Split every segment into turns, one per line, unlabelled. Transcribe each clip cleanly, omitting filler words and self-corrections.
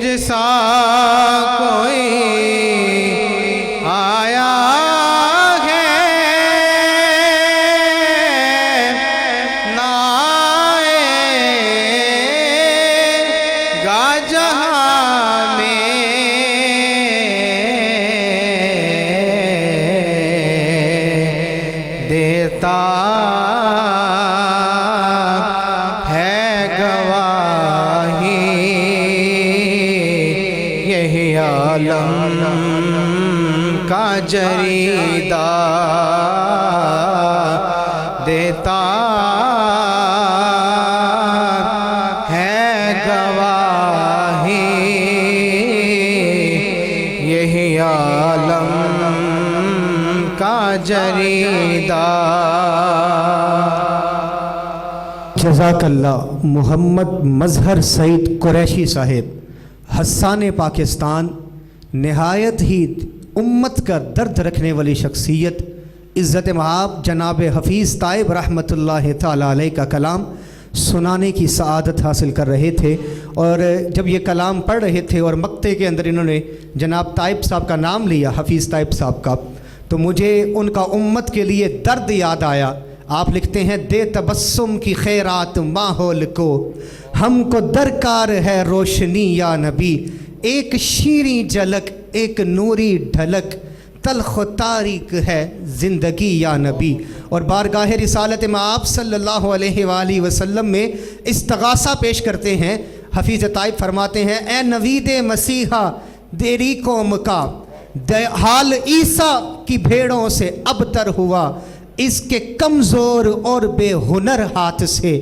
تجھ سا کوئی آیا ہے نہ آئے گا جہاں میں دیتا ہے گواہی یہی عالم کا جریدہ دیتا ہے گواہی یہی عالم کا جریدہ
جزاک اللہ محمد مظہر سعید قریشی صاحب حسان پاکستان، نہایت ہی امت کا درد رکھنے والی شخصیت، عزت مآب جناب حفیظ طائب رحمۃ اللہ تعالی علیہ کا کلام سنانے کی سعادت حاصل کر رہے تھے، اور جب یہ کلام پڑھ رہے تھے اور مقطع کے اندر انہوں نے جناب طائب صاحب کا نام لیا، حفیظ طائب صاحب کا، تو مجھے ان کا امت کے لیے درد یاد آیا۔ آپ لکھتے ہیں دے تبسم کی خیرات ماحول کو، ہم کو درکار ہے روشنی یا نبی، ایک شیریں جھلک ایک نوری ڈھلک، تلخ و تاریک ہے زندگی یا نبی۔ اور بارگاہ رسالت مآب صلی اللہ علیہ وآلہ وسلم میں استغاثہ پیش کرتے ہیں۔ حفیظ طائب فرماتے ہیں اے نوید مسیحا تیری قوم کا حال عیسیٰ کی بھیڑوں سے ابتر ہوا، اس کے کمزور اور بے ہنر ہاتھ سے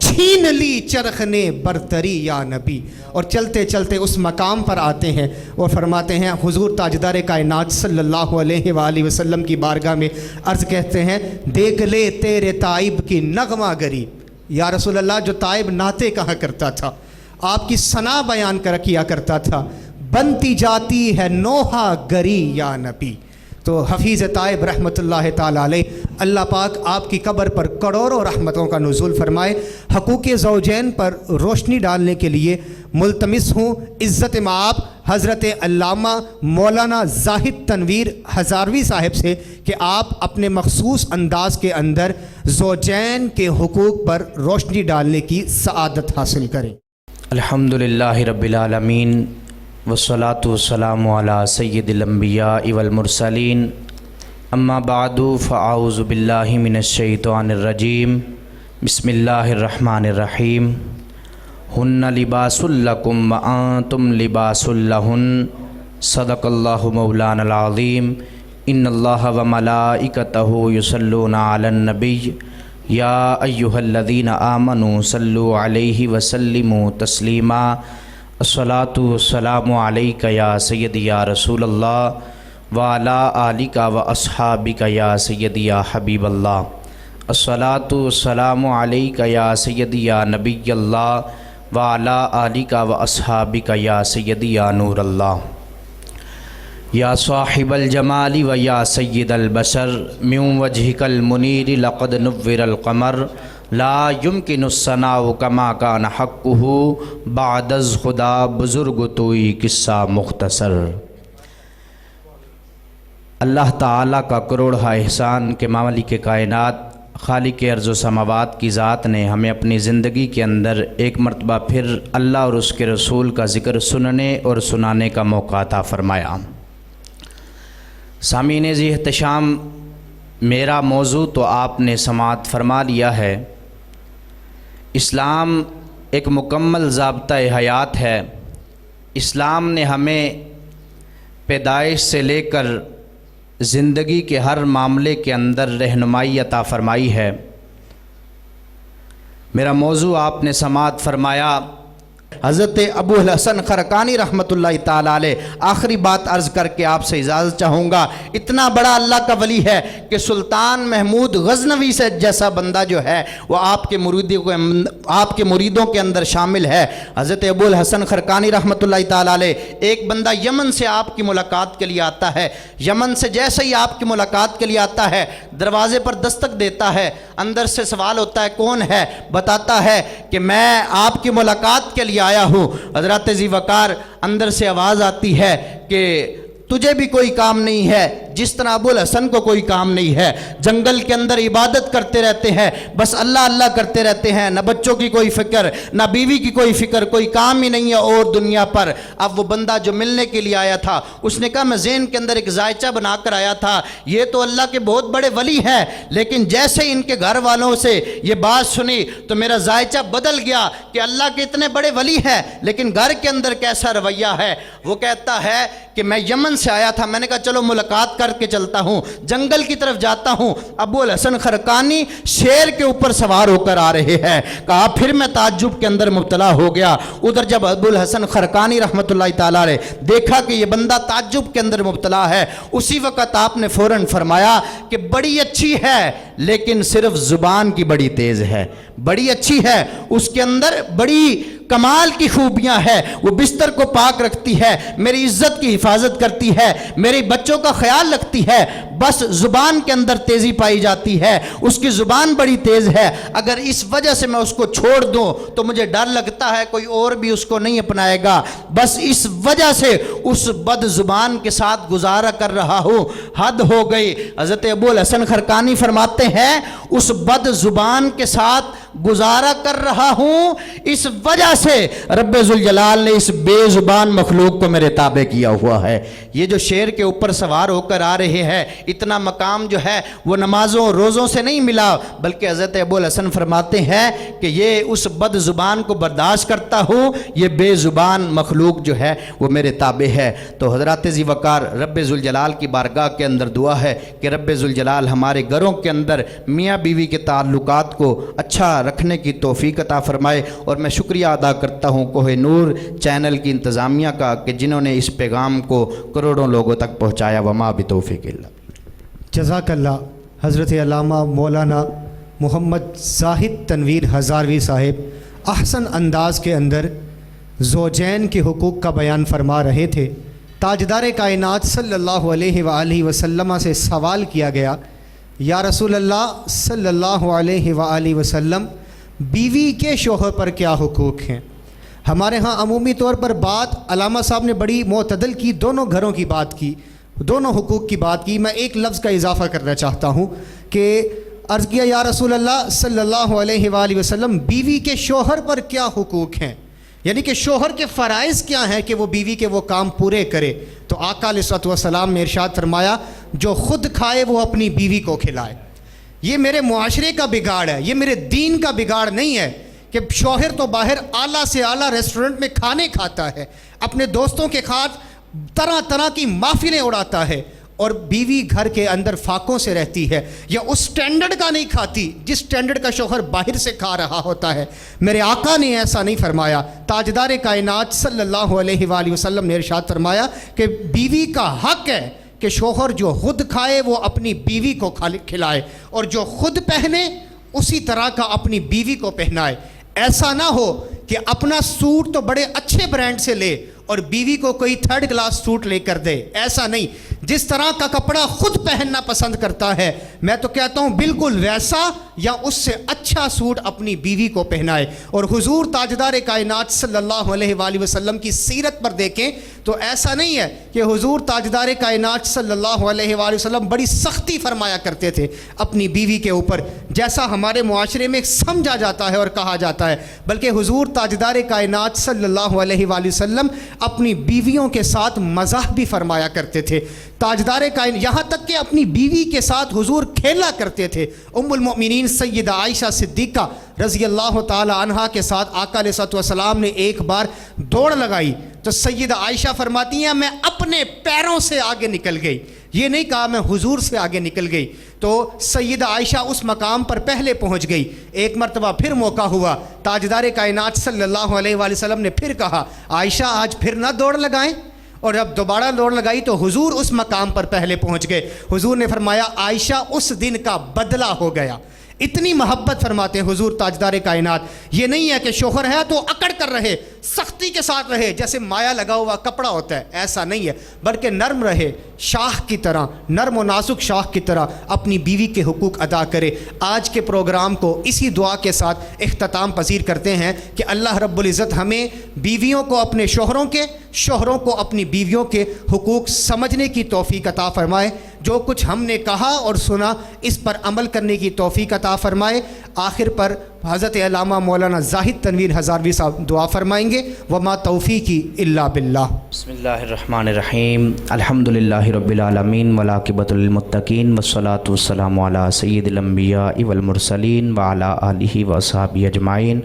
چھین لی چرخ نے برتری یا نبی۔ اور چلتے چلتے اس مقام پر آتے ہیں اور فرماتے ہیں حضور تاجدار کائنات صلی اللہ علیہ وآلہ وسلم کی بارگاہ میں عرض کہتے ہیں دیکھ لے تیرے طائب کی نغمہ گری، یا رسول اللہ جو طائب نعتیں کہا کرتا تھا، آپ کی ثنا بیان کیا کرتا تھا، بنتی جاتی ہے نوحہ گری یا نبی۔ تو حفیظ طائب رحمۃ اللہ تعالی علیہ، اللہ پاک آپ کی قبر پر کروڑوں رحمتوں کا نزول فرمائے۔ حقوق زوجین پر روشنی ڈالنے کے لیے ملتمس ہوں عزت مآب حضرت علامہ مولانا زاہد تنویر ہزاروی صاحب سے کہ آپ اپنے مخصوص انداز کے اندر زوجین کے حقوق پر روشنی ڈالنے کی سعادت حاصل کریں۔
الحمدللہ رب العالمین والصلاة والسلام علی سید الانبیاء والمرسلین، اما بعد فاعوذ باللہ من الشیطان الرجیم، بسم اللہ الرحمن الرحیم۔ ہن لباس لکم وانتم لباس لہن، صدق اللہ مولانا العظیم۔ ان اللہ وملائکتہ یصلون علی النبی یا ایہا الذین آمنوا صلوا علیہ وسلموا تسلیما۔ الصلاۃ والسلام علیک یا سیدی یا رسول اللہ وعلی آلک و اصحابک یا سیدی یا حبیب اللہ۔ الصلاۃ والسلام علیک یا سیدی یا نبی اللہ وعلی آلک و اصحابک یا سیدی یا نور اللہ۔ یا صاحب الجمال و یا سید البشر من وجهک المنیر لقد نور القمر، لا يمكن الثناء کما کان حقہ بعد از خدا بزرگ توئی قصہ مختصر۔ اللہ تعالیٰ کا کروڑہ احسان کہ مالک کائنات خالق ارض و سماوات کی ذات نے ہمیں اپنی زندگی کے اندر ایک مرتبہ پھر اللہ اور اس کے رسول کا ذکر سننے اور سنانے کا موقع عطا فرمایا۔ سامعین ذی احتشام، میرا موضوع تو آپ نے سماعت فرما لیا ہے۔ اسلام ایک مکمل ضابطہ حیات ہے۔ اسلام نے ہمیں پیدائش سے لے کر زندگی کے ہر معاملے کے اندر رہنمائی عطا فرمائی ہے۔ میرا موضوع آپ نے سماعت فرمایا۔
حضرت ابو الحسن خرقانی رحمۃ اللہ تعالیٰ علیہ، آخری بات عرض کر کے آپ سے اجازت چاہوں گا۔ اتنا بڑا اللہ کا ولی ہے کہ سلطان محمود غزنوی سے جیسا بندہ جو ہے وہ آپ کے مریدوں کے اندر شامل ہے۔ حضرت ابو الحسن خرقانی رحمۃ اللہ تعالیٰ علیہ، ایک بندہ یمن سے آپ کی ملاقات کے لیے آتا ہے۔ یمن سے جیسے ہی آپ کی ملاقات کے لیے آتا ہے، دروازے پر دستک دیتا ہے، اندر سے سوال ہوتا ہے کون ہے؟ بتاتا ہے کہ میں آپ کی ملاقات کے لیے لیے آیا ہوں. حضرات ذی وقار اندر سے آواز آتی ہے کہ تجھے بھی کوئی کام نہیں ہے جس طرح ابو الحسن کو کوئی کام نہیں ہے. جنگل کے اندر عبادت کرتے رہتے ہیں, بس اللہ اللہ کرتے رہتے ہیں, نہ بچوں کی کوئی فکر, نہ بیوی کی کوئی فکر, کوئی کام ہی نہیں ہے اور دنیا پر. اب وہ بندہ جو ملنے کے لیے آیا تھا اس نے کہا میں ذہن کے اندر ایک ذائچہ بنا کر آیا تھا, یہ تو اللہ کے بہت بڑے ولی ہیں, لیکن جیسے ان کے گھر والوں سے یہ بات سنی تو میرا ذائچہ بدل گیا کہ اللہ کے اتنے بڑے ولی ہیں لیکن گھر کے اندر کیسا رویہ ہے. وہ کہتا ہے کہ میں یمن سے آیا تھا, میں نے کہا چلو ملاقات کر کے چلتا ہوں, جنگل کی طرف جاتا ہوں. ابو الحسن خرقانی شیر کے اوپر سوار ہو کر آ رہے ہیں. کہا پھر میں تعجب کے اندر مبتلا ہو گیا. ادھر جب ابو الحسن خرقانی رحمۃ اللہ تعالیٰ نے دیکھا کہ یہ بندہ تعجب کے اندر مبتلا ہے, اسی وقت آپ نے فوراً فرمایا کہ بڑی اچھی ہے لیکن صرف زبان کی بڑی تیز ہے. بڑی اچھی ہے, اس کے اندر بڑی کمال کی خوبیاں ہیں, وہ بستر کو پاک رکھتی ہے, میری عزت کی حفاظت کرتی ہے, میرے بچوں کا خیال رکھتی ہے, بس زبان کے اندر تیزی پائی جاتی ہے, اس کی زبان بڑی تیز ہے. اگر اس وجہ سے میں اس کو چھوڑ دوں تو مجھے ڈر لگتا ہے کوئی اور بھی اس کو نہیں اپنائے گا, بس اس وجہ سے اس بد زبان کے ساتھ گزارا کر رہا ہوں. حد ہو گئی. حضرت ابو الحسن خرقانی فرماتے ہیں اس بد زبان کے ساتھ گزارا کر رہا ہوں, اس وجہ سے رب ذوالجلال نے اس بے زبان مخلوق کو میرے تابع کیا ہوا ہے. یہ جو شیر کے اوپر سوار ہو کر آ رہے ہیں, اتنا مقام جو ہے وہ نمازوں روزوں سے نہیں ملا, بلکہ حضرت ابو الحسن فرماتے ہیں کہ یہ اس بد زبان کو برداشت کرتا ہوں, یہ بے زبان مخلوق جو ہے وہ میرے تابع ہے. تو حضرات ذی وقار رب ذوالجلال کی بارگاہ کے اندر دعا ہے کہ رب ذوالجلال ہمارے گھروں کے اندر میاں بیوی کے تعلقات کو اچھا رکھنے کی توفیق عطا فرمائے. اور میں شکریہ ادا کرتا ہوں کوہ نور چینل کی انتظامیہ کا کہ جنہوں نے اس پیغام کو کروڑوں لوگوں تک پہنچایا. وما بتوفیق اللہ.
جزاک اللہ. حضرت علامہ مولانا محمد زاہد تنویر ہزاروی صاحب احسن انداز کے اندر زوجین کے حقوق کا بیان فرما رہے تھے. تاجدار کائنات صلی اللہ علیہ وآلہ وسلم سے سوال کیا گیا, یا رسول اللہ صلی اللہ علیہ وآلہ وسلم بیوی کے شوہر پر کیا حقوق ہیں؟ ہمارے ہاں عمومی طور پر بات علامہ صاحب نے بڑی معتدل کی, دونوں گھروں کی بات کی, دونوں حقوق کی بات کی. میں ایک لفظ کا اضافہ کرنا چاہتا ہوں کہ عرض کیا یا رسول اللہ صلی اللہ علیہ وآلہ وسلم بیوی کے شوہر پر کیا حقوق ہیں, یعنی کہ شوہر کے فرائض کیا ہیں کہ وہ بیوی کے وہ کام پورے کرے. تو آقا علیہ الصلوۃ والسلام نے ارشاد فرمایا جو خود کھائے وہ اپنی بیوی کو کھلائے. یہ میرے معاشرے کا بگاڑ ہے, یہ میرے دین کا بگاڑ نہیں ہے کہ شوہر تو باہر اعلیٰ سے اعلیٰ ریسٹورنٹ میں کھانے کھاتا ہے, اپنے دوستوں کے ساتھ طرح طرح کی محفلیں اڑاتا ہے, اور بیوی گھر کے اندر فاقوں سے رہتی ہے یا اس سٹینڈرڈ کا نہیں کھاتی جس سٹینڈرڈ کا شوہر باہر سے کھا رہا ہوتا ہے. میرے آقا نے ایسا نہیں فرمایا. تاجدار کائنات صلی اللہ علیہ وآلہ وسلم نے ارشاد فرمایا کہ بیوی کا حق ہے کہ شوہر جو خود کھائے وہ اپنی بیوی کو کھلائے, اور جو خود پہنے اسی طرح کا اپنی بیوی کو پہنائے. ایسا نہ ہو کہ اپنا سوٹ تو بڑے اچھے برانڈ سے لے اور بیوی کو کوئی تھرڈ کلاس سوٹ لے کر دے. ایسا نہیں, جس طرح کا کپڑا خود پہننا پسند کرتا ہے میں تو کہتا ہوں بالکل ویسا یا اس سے اچھا سوٹ اپنی بیوی کو پہنائے. اور حضور تاجدار کائنات صلی اللہ علیہ وآلہ وسلم کی سیرت پر دیکھیں تو ایسا نہیں ہے کہ حضور تاجدار کائنات صلی اللہ علیہ وآلہ وسلم بڑی سختی فرمایا کرتے تھے اپنی بیوی کے اوپر جیسا ہمارے معاشرے میں سمجھا جاتا ہے اور کہا جاتا ہے, بلکہ حضور تاجدار کائنات صلی اللہ علیہ وآلہ وسلم اپنی بیویوں کے ساتھ مزاح بھی فرمایا کرتے تھے. تاجدار کائنات یہاں تک کہ اپنی بیوی کے ساتھ حضور کھیلا کرتے تھے. ام المؤمنین سیدہ عائشہ صدیقہ رضی اللہ تعالی عنہا کے ساتھ آقا علیہ الصلوۃ والسلام نے ایک بار دوڑ لگائی تو سیدہ عائشہ فرماتی ہیں میں اپنے پیروں سے آگے نکل گئی, یہ نہیں کہا میں حضور سے آگے نکل گئی. تو سیدہ عائشہ اس مقام پر پہلے پہنچ گئی. ایک مرتبہ پھر موقع ہوا, تاجدار کائنات صلی اللہ علیہ وآلہ وسلم نے پھر کہا عائشہ آج پھر نہ دوڑ لگائیں, اور جب دوبارہ دوڑ لگائی تو حضور اس مقام پر پہلے پہنچ گئے. حضور نے فرمایا عائشہ اس دن کا بدلہ ہو گیا. اتنی محبت فرماتے ہیں حضور تاجدار کائنات. یہ نہیں ہے کہ شوہر ہے تو اکڑ کر رہے, سختی کے ساتھ رہے جیسے مایا لگا ہوا کپڑا ہوتا ہے، ایسا نہیں ہے، بلکہ نرم رہے، شاخ کی طرح، نرم و نازک شاخ کی طرح اپنی بیوی کے حقوق ادا کرے۔ آج کے پروگرام کو اسی دعا کے ساتھ اختتام پذیر کرتے ہیں کہ اللہ رب العزت ہمیں بیویوں کو اپنے شوہروں کے، شوہروں کو اپنی بیویوں کے حقوق سمجھنے کی توفیق عطا فرمائے۔ جو کچھ ہم نے کہا اور سنا اس پر عمل کرنے کی توفیق عطا فرمائے۔ آخر پر حضرت علامہ مولانا زاہد تنویر ہزاروی صاحب دعا فرمائیں گے۔ وما توفیقی الا باللہ۔
بسم اللہ الرحمن الرحیم، الحمد للہ رب العالمین والعاقبۃ للمتقین والصلاۃ والسلام علی سید الانبیاء والمرسلین وعلی آلہ واصحابہ اجمعین۔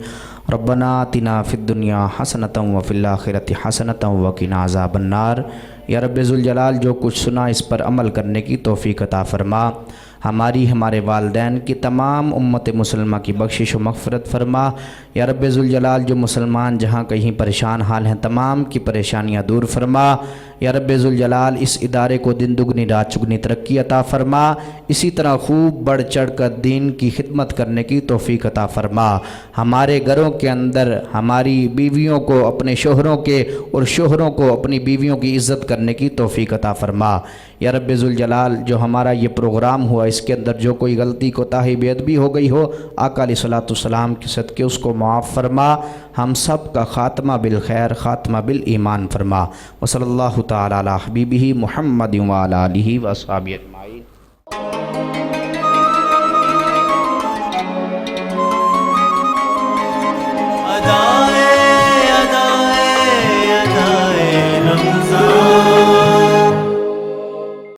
ربنا آتنا فی الدنیا حسنۃ وفی الآخرۃ حسنۃ وقنا عذاب النار۔ یا رب ذوالجلال، جو کچھ سنا اس پر عمل کرنے کی توفیق عطا فرما۔ ہماری، ہمارے والدین کی، تمام امت مسلمہ کی بخشش و مغفرت فرما۔ یا رب ذوالجلال، جو مسلمان جہاں کہیں پریشان حال ہیں تمام کی پریشانیاں دور فرما۔ یا رب ذوالجلال، اس ادارے کو دن دگنی رات چگنی ترقی عطا فرما، اسی طرح خوب بڑھ چڑھ کر دین کی خدمت کرنے کی توفیق عطا فرما۔ ہمارے گھروں کے اندر ہماری بیویوں کو اپنے شوہروں کے اور شوہروں کو اپنی بیویوں کی عزت کرنے کی توفیق عطا فرما۔ یا رب ذوالجلال، جو ہمارا یہ پروگرام ہوا اس کے اندر جو کوئی غلطی کوتاہی بے ادبی ہو گئی ہو، آقا علیہ الصلوۃ والسلام کے صدقے اس کو معاف فرما۔ ہم سب کا خاتمہ بالخیر، خاتمہ بالایمان فرما۔ وصلی اللہ تعالی علی حبیبہ محمد وعلی آلہ وصحبہ اجمعین۔